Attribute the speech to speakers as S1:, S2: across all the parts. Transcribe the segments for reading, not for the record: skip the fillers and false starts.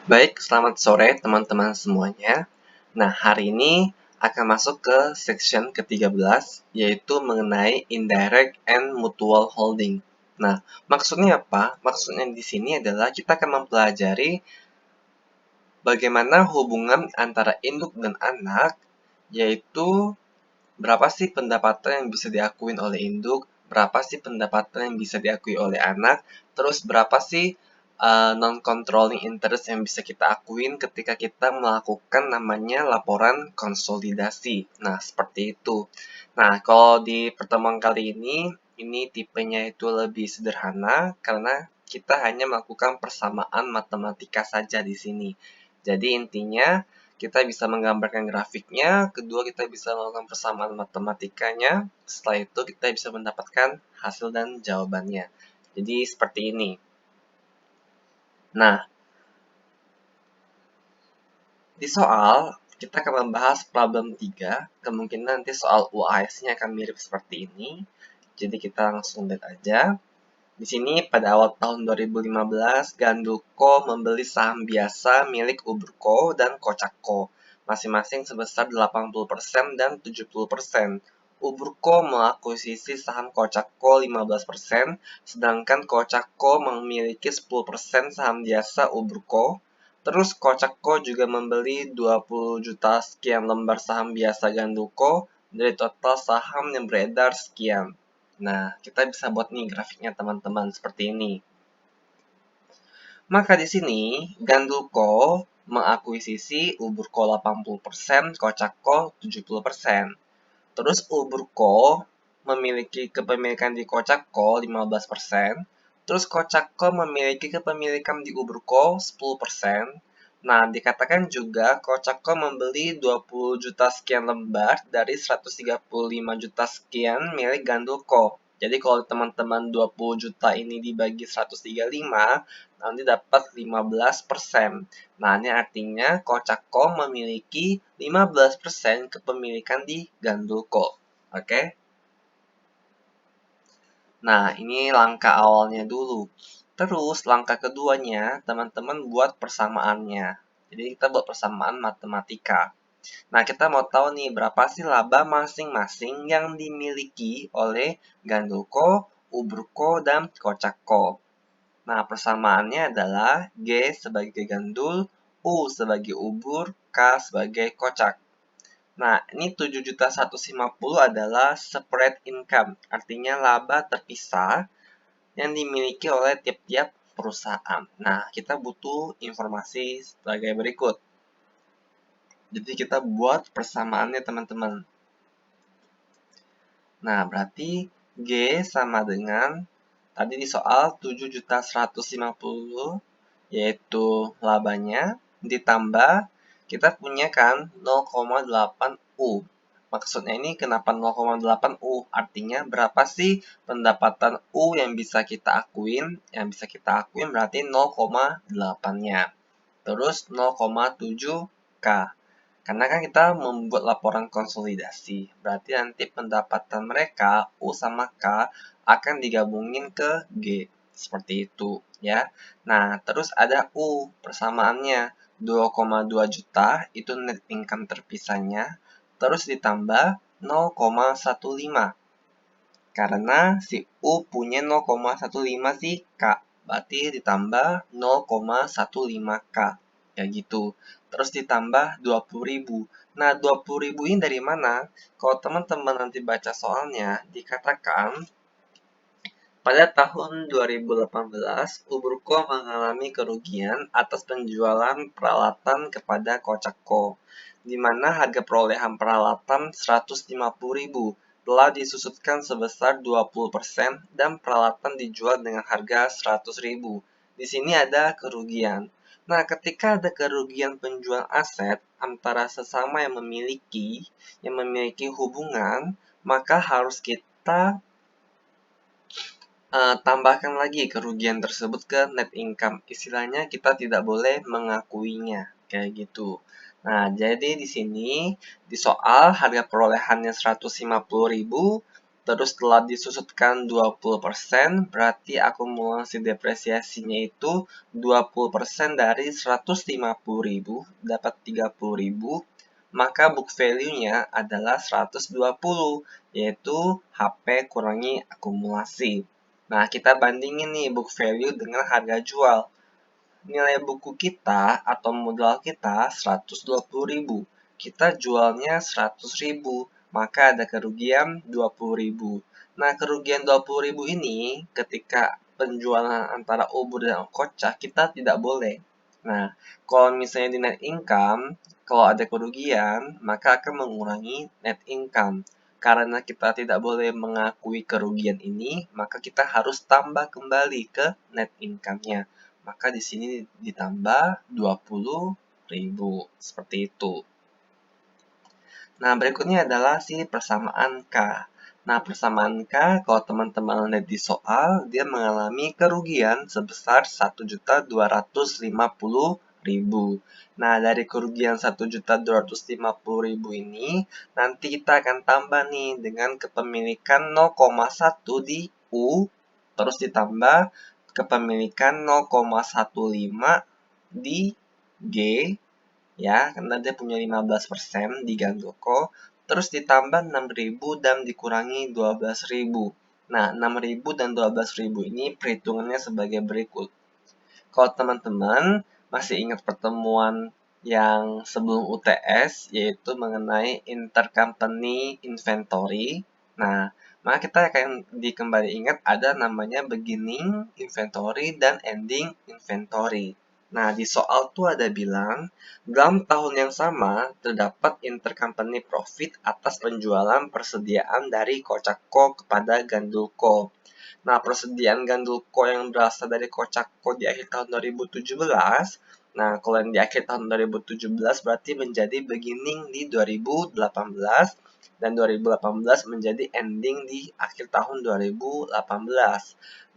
S1: Baik, selamat sore teman-teman semuanya. Nah, hari ini akan masuk ke section ke-13, yaitu mengenai indirect and mutual holding. Nah, maksudnya apa? Maksudnya di sini adalah kita akan mempelajari bagaimana hubungan antara induk dan anak, yaitu berapa sih pendapatan yang bisa diakuin oleh induk, berapa sih pendapatan yang bisa diakui oleh anak, terus berapa sih non-controlling interest yang bisa kita akuin ketika kita melakukan namanya laporan konsolidasi. Nah, seperti itu. Nah, kalau di pertemuan kali ini tipenya itu lebih sederhana karena kita hanya melakukan persamaan matematika saja di sini. Jadi intinya kita bisa menggambarkan grafiknya, kedua kita bisa melakukan persamaan matematikanya, setelah itu kita bisa mendapatkan hasil dan jawabannya. Jadi seperti ini. Nah, di soal kita akan membahas problem 3, kemungkinan nanti soal UAS-nya akan mirip seperti ini. Jadi kita langsung lihat aja. Di sini pada awal tahun 2015, Gandulco membeli saham biasa milik Uberco dan Kocakco, masing-masing sebesar 80% dan 70%. Uberco mengakuisisi saham Kocakco 15%, sedangkan Kocakco memiliki 10% saham biasa Uberco. Terus Kocakco juga membeli 20 juta sekian lembar saham biasa Gandulco dari total saham yang beredar sekian. Nah, kita bisa buat nih grafiknya teman-teman seperti ini. Maka di sini Gandulco mengakuisisi Uberco 80%, Kocakco 70%. Terus Uberco memiliki kepemilikan di Kocakco 15%. Terus Kocakco memiliki kepemilikan di Uberco 10%. Nah, dikatakan juga Kocakco membeli 20 juta sekian lembar dari 135 juta sekian milik Gandulco. Jadi kalau teman-teman 20 juta ini dibagi 135, nanti dapat 15%. Nah, ini artinya Kocakco memiliki 15% kepemilikan di Gandulco. Oke? Nah, ini langkah awalnya dulu. Terus, langkah keduanya, teman-teman buat persamaannya. Jadi, kita buat persamaan matematika. Nah, kita mau tahu nih, berapa sih laba masing-masing yang dimiliki oleh Gandulco, Uberco, dan Kocakco. Nah, persamaannya adalah G sebagai gandul, U sebagai ubur, K sebagai kocak. Nah, ini 7.150 adalah spread income, artinya laba terpisah yang dimiliki oleh tiap-tiap perusahaan. Nah, kita butuh informasi sebagai berikut. Jadi kita buat persamaannya teman-teman. Nah, berarti G sama dengan tadi di soal 7.150 yaitu labanya ditambah kita punya kan 0,8 U. Maksudnya ini kenapa 0,8 U? Artinya berapa sih pendapatan U yang bisa kita akuin? Yang bisa kita akuin berarti 0,8-nya. Terus 0,7 K. Karena kan kita membuat laporan konsolidasi, berarti nanti pendapatan mereka, U sama K, akan digabungin ke G. Seperti itu, ya. Nah, terus ada U, persamaannya 2,2 juta, itu net income terpisahnya, terus ditambah 0,15. Karena si U punya 0,15 si K, berarti ditambah 0,15K. Ya gitu. Terus ditambah 20.000. Nah, 20.000 ini dari mana? Kalau teman-teman nanti baca soalnya, dikatakan pada tahun 2018, Uberco mengalami kerugian atas penjualan peralatan kepada Kocakco, di mana harga perolehan peralatan 150.000 telah disusutkan sebesar 20% dan peralatan dijual dengan harga 100.000. Di sini ada kerugian. Nah, ketika ada kerugian penjual aset antara sesama yang memiliki hubungan, maka harus kita tambahkan lagi kerugian tersebut ke net income. Istilahnya kita tidak boleh mengakuinya, kayak gitu. Nah, jadi di sini di soal harga perolehannya 150.000 Terus setelah disusutkan 20%, berarti akumulasi depresiasinya itu 20% dari 150.000 dapat 30.000, maka book value-nya adalah 120, yaitu HP kurangi akumulasi. Nah, kita bandingin nih book value dengan harga jual. Nilai buku kita atau modal kita 120.000. Kita jualnya 100.000, maka ada kerugian 20.000. Nah, kerugian 20.000 ini ketika penjualan antara ubur dan kocak kita tidak boleh. Nah, kalau misalnya di net income, kalau ada kerugian, maka akan mengurangi net income. Karena kita tidak boleh mengakui kerugian ini, maka kita harus tambah kembali ke net income-nya. Maka di sini ditambah 20.000. Seperti itu. Nah, berikutnya adalah si persamaan K. Nah, persamaan K, kalau teman-teman lihat di soal, dia mengalami kerugian sebesar 1.250.000. Nah, dari kerugian 1.250.000 ini, nanti kita akan tambah nih dengan kepemilikan 0,1 di U, terus ditambah kepemilikan 0,15 di G, ya, karena dia punya 15% di Gandoko, terus ditambah 6.000 dan dikurangi 12.000. Nah, 6.000 dan 12.000 ini perhitungannya sebagai berikut. Kalau teman-teman masih ingat pertemuan yang sebelum UTS, yaitu mengenai intercompany inventory. Nah, maka kita akan kembali ingat ada namanya beginning inventory dan ending inventory. Nah, di soal tuh ada bilang, dalam tahun yang sama terdapat intercompany profit atas penjualan persediaan dari Kocako kepada Gandulko. Nah, persediaan Gandulko yang berasal dari Kocako di akhir tahun 2017, nah, kalau yang di akhir tahun 2017 berarti menjadi beginning di 2018, dan 2018 menjadi ending di akhir tahun 2018.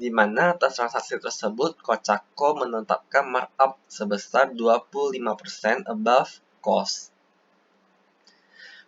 S1: Di mana atas transaksi tersebut Kocako menetapkan markup sebesar 25% above cost.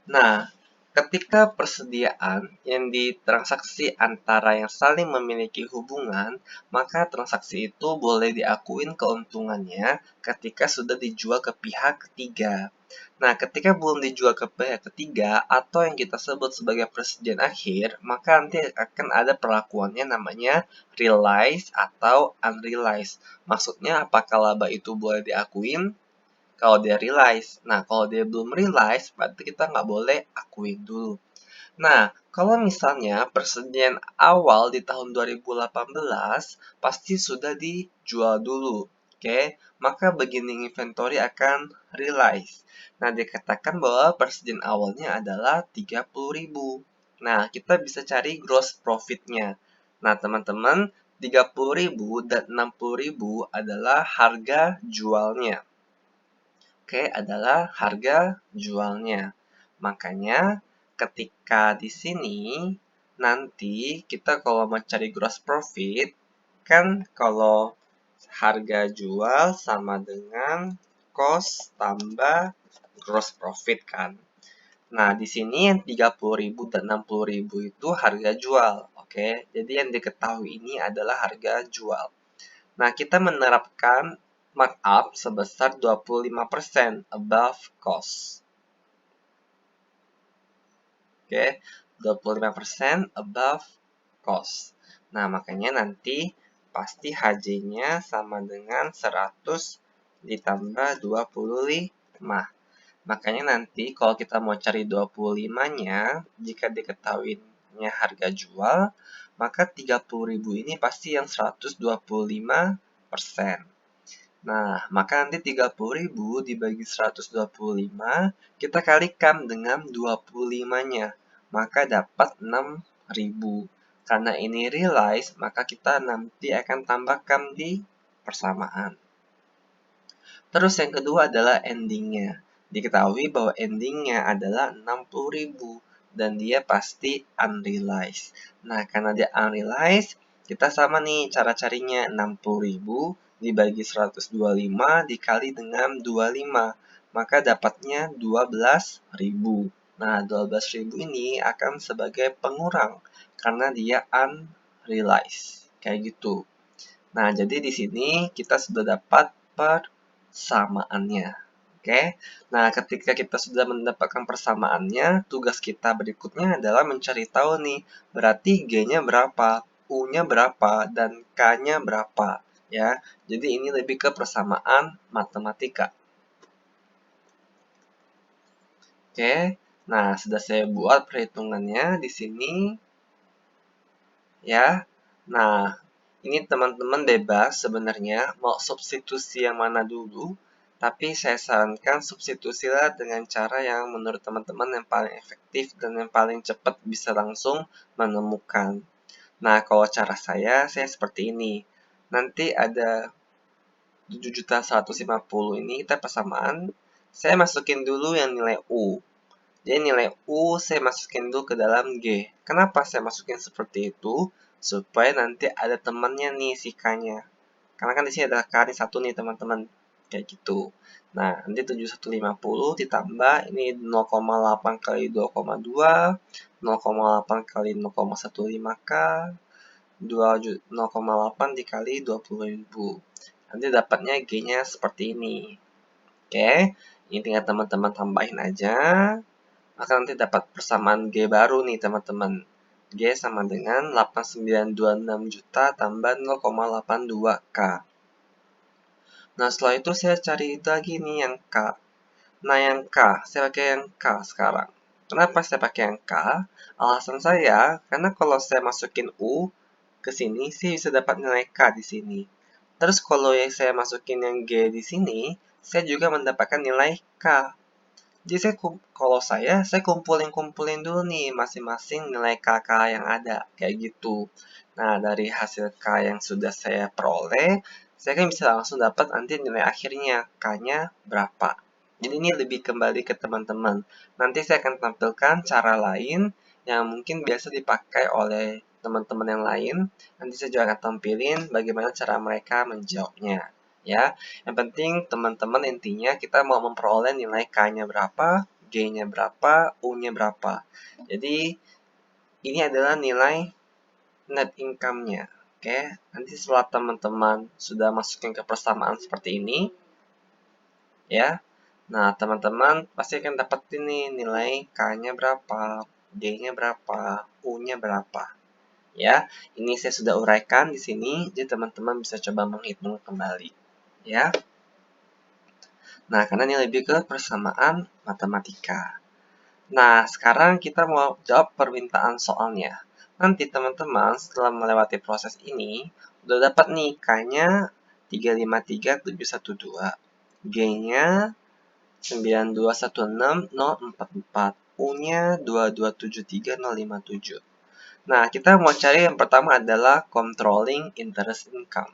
S1: Nah, ketika persediaan yang ditransaksi antara yang saling memiliki hubungan, maka transaksi itu boleh diakuin keuntungannya ketika sudah dijual ke pihak ketiga. Nah, ketika belum dijual ke pihak ketiga atau yang kita sebut sebagai persediaan akhir, maka nanti akan ada perlakuannya namanya realized atau unrealized. Maksudnya, apakah laba itu boleh diakuin? Kalau dia realize. Nah, kalau dia belum realize, berarti kita nggak boleh akuin dulu. Nah, kalau misalnya persediaan awal di tahun 2018 pasti sudah dijual dulu. Oke, maka beginning inventory akan realize. Nah, dikatakan bahwa persediaan awalnya adalah 30.000. Nah, kita bisa cari gross profit-nya. Nah, teman-teman, 30.000 dan 60.000 adalah harga jualnya. Oke, adalah harga jualnya. Makanya ketika di sini nanti kita kalau mau cari gross profit, kan kalau harga jual sama dengan cost tambah gross profit kan. Nah, di sini yang 30.000 dan 60.000 itu harga jual. Oke, jadi yang diketahui ini adalah harga jual. Nah, kita menerapkan markup sebesar 25% above cost. Oke, 25% above cost. Nah, makanya nanti pasti HJ-nya sama dengan 100 ditambah 25. Makanya nanti kalau kita mau cari 25-nya, jika diketahuinya harga jual, maka 30.000 ini pasti yang 125%. Nah, maka nanti 30.000 dibagi 125, kita kalikan dengan 25-nya, maka dapat 6.000. Karena ini realize, maka kita nanti akan tambahkan di persamaan. Terus yang kedua adalah endingnya. Diketahui bahwa endingnya adalah 60.000 dan dia pasti unrealized. Nah, karena dia unrealized, kita sama nih cara carinya. 60.000 dibagi 125 dikali dengan 25, maka dapatnya 12.000. Nah, 12.000 ini akan sebagai pengurang karena dia unrealized. Kayak gitu. Nah, jadi di sini kita sudah dapat persamaannya. Oke. Nah, ketika kita sudah mendapatkan persamaannya, tugas kita berikutnya adalah mencari tahu nih, berarti G-nya berapa, U-nya berapa, dan K-nya berapa. Ya, jadi ini lebih ke persamaan matematika. Oke. Nah, sudah saya buat perhitungannya di sini. Ya. Nah, ini teman-teman bebas sebenarnya mau substitusi yang mana dulu. Tapi saya sarankan substitusilah dengan cara yang menurut teman-teman yang paling efektif dan yang paling cepat bisa langsung menemukan. Nah, kalau cara saya seperti ini. Nanti ada 7.150 ini kita persamaan. Saya masukin dulu yang nilai U. Jadi nilai U saya masukin dulu ke dalam G. Kenapa saya masukin seperti itu? Supaya nanti ada temannya nih si K-nya. Karena kan di sini ada K nih satu nih teman-teman. Kayak gitu. Nah, nanti 7150 ditambah ini 0,8 kali 2,2, 0,8 kali 0,15K, 0,8 dikali 20.000. Nanti dapatnya G-nya seperti ini. Oke, ini tinggal teman-teman tambahin aja. Maka nanti dapat persamaan G baru nih teman-teman. G sama dengan 8926 juta tambah 0,82K. Nah, setelah itu saya cari lagi nih yang K. Nah, yang K, saya pakai yang K sekarang. Kenapa saya pakai yang K? Alasan saya, karena kalau saya masukin U ke sini, saya bisa dapat nilai K di sini. Terus kalau yang saya masukin yang G di sini, saya juga mendapatkan nilai K. Jadi kalau saya kumpulin dulu nih masing-masing nilai KK yang ada, kayak gitu. Nah, dari hasil K yang sudah saya peroleh, saya kan bisa langsung dapat nanti nilai akhirnya, K-nya berapa. Jadi ini lebih kembali ke teman-teman. Nanti saya akan tampilkan cara lain yang mungkin biasa dipakai oleh teman-teman yang lain. Nanti saya juga akan tampilin bagaimana cara mereka menjawabnya. Ya, yang penting teman-teman intinya kita mau memperoleh nilai K-nya berapa, G-nya berapa, U-nya berapa. Jadi ini adalah nilai net income-nya. Oke, nanti setelah teman-teman sudah masukin ke persamaan seperti ini, ya. Nah, teman-teman pasti akan dapat ini nilai K-nya berapa, G-nya berapa, U-nya berapa. Ya, ini saya sudah uraikan di sini, jadi teman-teman bisa coba menghitung kembali. Ya. Nah, karena ini lebih ke persamaan matematika. Nah, sekarang kita mau jawab permintaan soalnya. Nanti teman-teman setelah melewati proses ini, udah dapat nih K-nya 353.712, G-nya 9216044, U-nya 2273057. Nah, kita mau cari yang pertama adalah controlling interest income.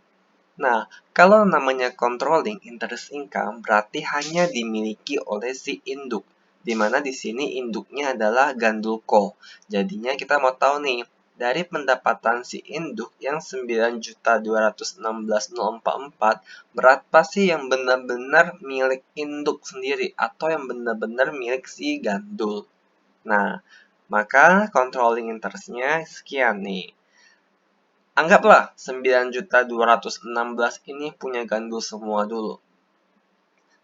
S1: Nah, kalau namanya controlling interest income berarti hanya dimiliki oleh si induk, di mana di sini induknya adalah Gandulco. Jadinya kita mau tahu nih, dari pendapatan si induk yang 9.216.044, berapa sih yang benar-benar milik induk sendiri atau yang benar-benar milik si gandul. Nah, maka controlling interest-nya sekian nih. Anggaplah 9.216 ini punya gandul semua dulu.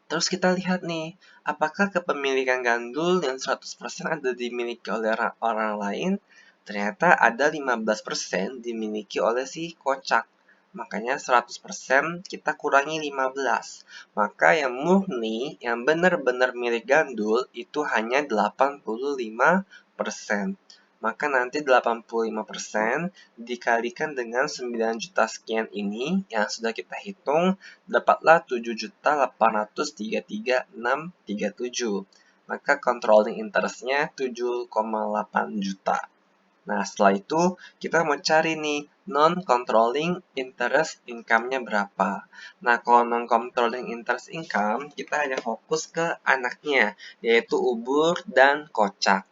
S1: Terus kita lihat nih, apakah kepemilikan gandul yang 100% ada dimiliki oleh orang lain? Ternyata ada 15% dimiliki oleh si kocak. Makanya 100% kita kurangi 15. Maka yang murni, yang benar-benar milik gandul itu hanya 85%. Maka nanti 85% dikalikan dengan 9 juta sekian ini yang sudah kita hitung, dapatlah 7.833.637. Maka controlling interest-nya 7,8 juta. Nah, setelah itu kita mau cari nih non-controlling interest income-nya berapa. Nah, kalau non-controlling interest income, kita hanya fokus ke anaknya, yaitu ubur dan kocak.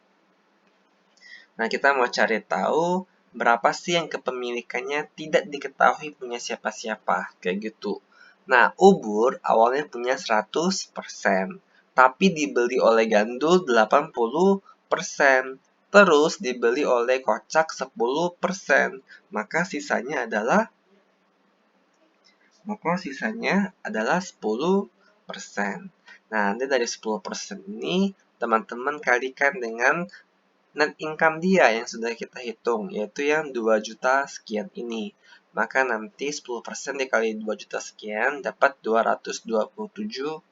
S1: Nah, kita mau cari tahu berapa sih yang kepemilikannya tidak diketahui punya siapa-siapa, kayak gitu. Nah, ubur awalnya punya 100%, tapi dibeli oleh gandul 80%. terus dibeli oleh kocak 10%, maka sisanya adalah 10%. Nah, nanti dari 10% ini teman-teman kalikan dengan net income dia yang sudah kita hitung, yaitu yang 2 juta sekian ini. Maka nanti 10% dikali 2 juta sekian dapat 227.000.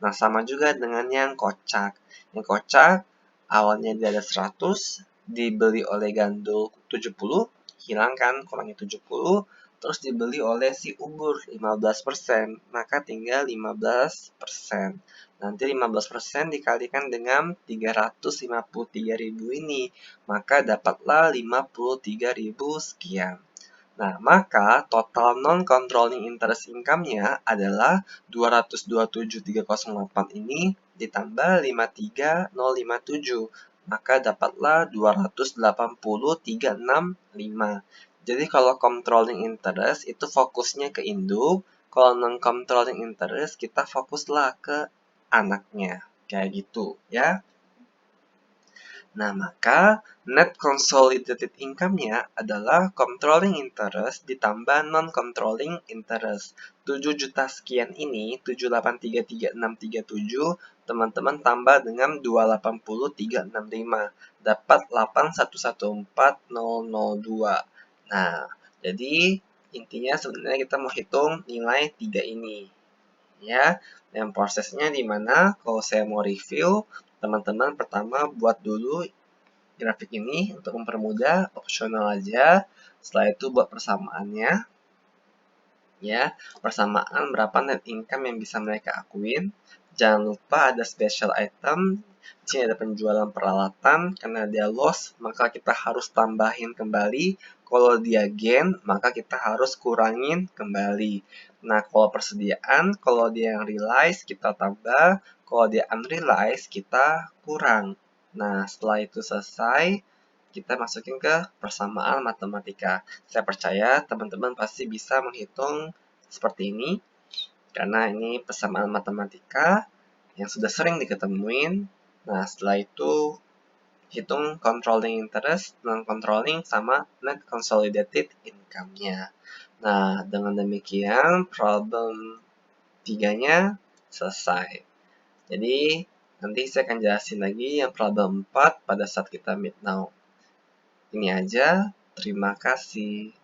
S1: Nah, sama juga dengan yang kocak. Yang kocak awalnya dia ada 100, dibeli oleh gandul 70, hilangkan kurangi 70, terus dibeli oleh si ubur 15%, maka tinggal 15%. Nanti 15% dikalikan dengan 353.000 ini, maka dapatlah 53.000 sekian. Nah, maka total non-controlling interest income-nya adalah 227.308 ini ditambah 53.057. Maka dapatlah 280.365. Jadi kalau controlling interest itu fokusnya ke induk, kalau non-controlling interest kita fokuslah ke anaknya. Kayak gitu ya. Nah, maka net consolidated income-nya adalah controlling interest ditambah non-controlling interest. 7 juta sekian ini, 7833637, teman-teman tambah dengan 280.365. Dapat 8114002. Nah, jadi intinya sebenarnya kita mau hitung nilai 3 ini. Ya, yang prosesnya di mana kalau saya mau review, teman-teman pertama buat dulu grafik ini untuk mempermudah, opsional aja. Setelah itu buat persamaannya. Ya, persamaan berapa net income yang bisa mereka akuin. Jangan lupa ada special item. Di sini ada penjualan peralatan. Karena dia loss, maka kita harus tambahin kembali. Kalau dia gain, maka kita harus kurangin kembali. Nah, kalau persediaan, kalau dia yang realize, kita tambah. Kalau dia unrealized, kita kurang. Nah, setelah itu selesai, kita masukin ke persamaan matematika. Saya percaya teman-teman pasti bisa menghitung seperti ini, karena ini persamaan matematika yang sudah sering diketemuin. Nah, setelah itu hitung controlling interest, non-controlling, sama net consolidated income-nya. Nah, dengan demikian problem 3-nya selesai. Jadi, nanti saya akan jelasin lagi yang problem 4 pada saat kita meet now. Ini aja, terima kasih.